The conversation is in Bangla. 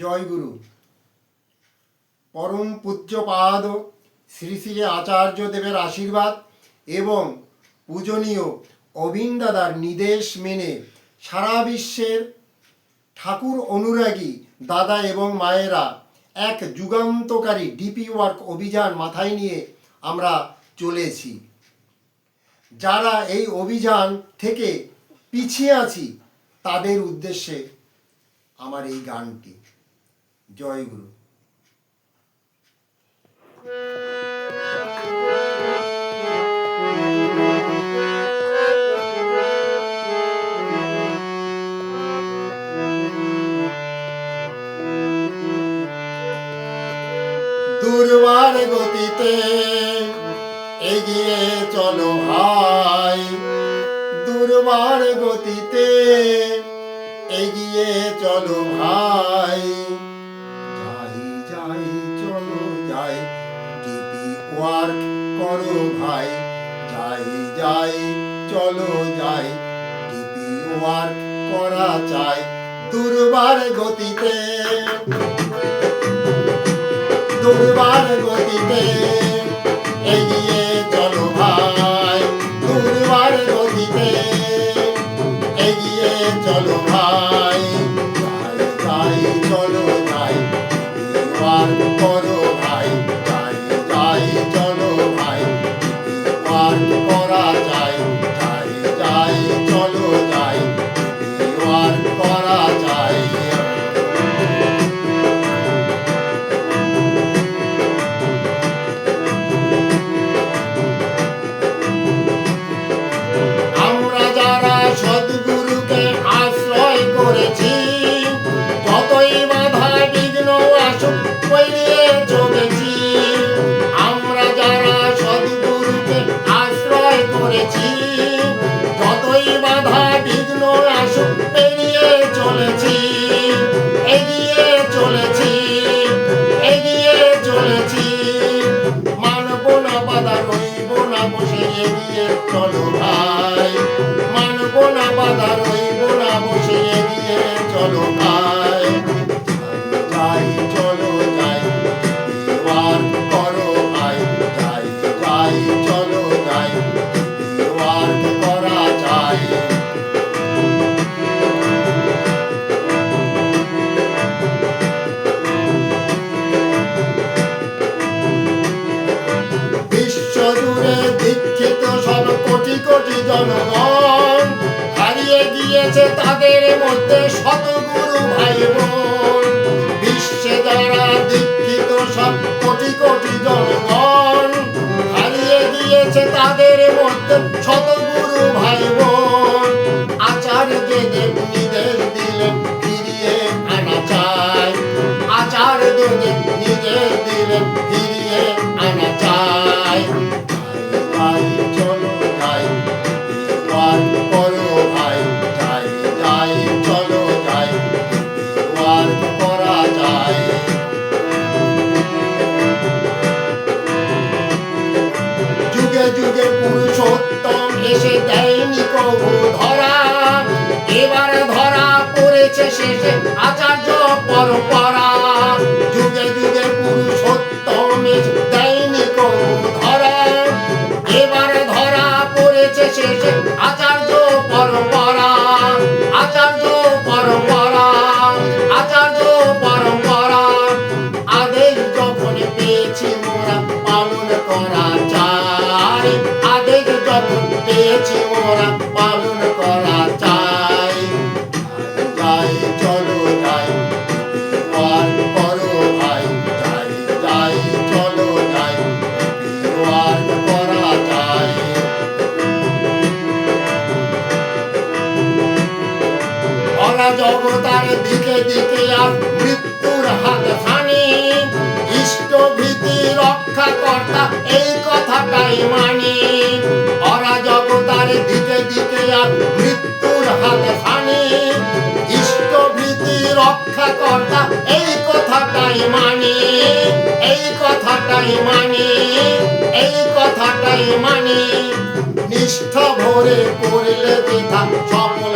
জয় গুরু। পরম পূজ্যপাদ শ্রী শ্রী আচার্যদেবের আশীর্বাদ এবং পূজনীয় অবিন দাদার নির্দেশ মেনে সারা বিশ্বের ঠাকুর অনুরাগী দাদা এবং মায়েরা এক যুগান্তকারী ডিপি ওয়ার্ক অভিযান মাথায় নিয়ে আমরা চলেছি। যারা এই অভিযান থেকে পিছিয়ে আছি তাদের উদ্দেশ্যে আমার এই গানটি। জয় গুরু। দুর্বার গতিতে এগিয়ে চলো ভাই, দুর্বার গতিতে এগিয়ে চলো ভাই। যাই যাই চলো যাই, ডিপি ওয়ার্ক করো ভাই। যাই যাই চলো যাই, ডিপি ওয়ার্ক করা চাই। দুর্বার গতিতে, দুর্বার গতিতে এগিয়ে চলো ভাই, দুর্বার গতিতে এগিয়ে চলো ভাই। যাই যাই চলো যাই, ওয়ার্ক করো ভাই। যাই যাই চলো ভাই, ওয়ার্ক করা চাই। যাই যাই চলো যাই, ওয়ার্ক করা চাই। আমরা যারা সদ্গুরুকে আশ্রয় করেছি, যতই বাধা বিঘ্ন আসুক পেরিয়ে চলেছি। আমরা যারা সদ্গুরুকে আশ্রয় করেছি, যতই বাধা বিঘ্ন আসুক পেরিয়ে চলেছি। এগিয়ে চলেছি, এগিয়ে চলেছি। মানব না বাধা, রইব না বসে, এগিয়ে চলো ভাই। মানব না বাধা, রইব না বসে, এগিয়ে চলো ভাই। যাই চলো যাই, ওয়ার্ক করো ভাই। যাই যাই চলো যাই, ওয়ার্ক করা চাই। বিশ্বজুড়ে দীক্ষিত সব কোটি কোটি জনগণ, হারিয়ে গিয়েছে তাদের মধ্যে শতগুরু ভাই বোন। বিশ্বে যারা দীক্ষিত সব কোটি কোটি জনগণ, হারিয়ে গিয়েছে তাদের মধ্যে শতগুরু ভাই বোন। আচার্যদেব নির্দেশ দিলেন ফিরিয়ে আনা চাই। আচার্যদেব নির্দেশ দিলেন ফিরিয়ে আনা চাই। যাই চলো যাই, ওয়ার্ক করো ভাই। যাই যাই চলো যাই, ওয়ার্ক করা যায়। যুগে যুগে পুরুষোত্তম এসে দেয়নি কবু ধরা, এবার ধরা পড়েছে শেষে আচার্য পরম্পরা। যুগে যুগে পুরুষোত্তম এসে দেয়নি কবু ধরা, এবার ধরা পড়েছে শেষে আচার্য পরম্পরা। আচার্য পরম্পরা, আচার্য পরম্পরা। আদেশ যখন পেয়েছি মোরা পালন করা চাই। আদেশ যখন পেয়েছি মোরা পালন করা চাই। যাই চলো যাই, ওয়ার্ক করো ভাই। যাই যাই চলো যাই, ওয়ার্ক করা চাই। অরাজকতার দিকে দিকে আর মৃত্যুর হাত ছানি, ইষ্ট ভীতি রক্ষা কর্তা এই কথাটাই মানি। অরাজকতার দিকে দিকে আর মৃত্যুর হাত ছানি, ইষ্ট ভীতি রক্ষা কর্তা এই কথাটাই মানি। এই কথাটাই মানি, এই কথাটাই মানি। নিষ্ঠ ভরে করলে যেথা সফল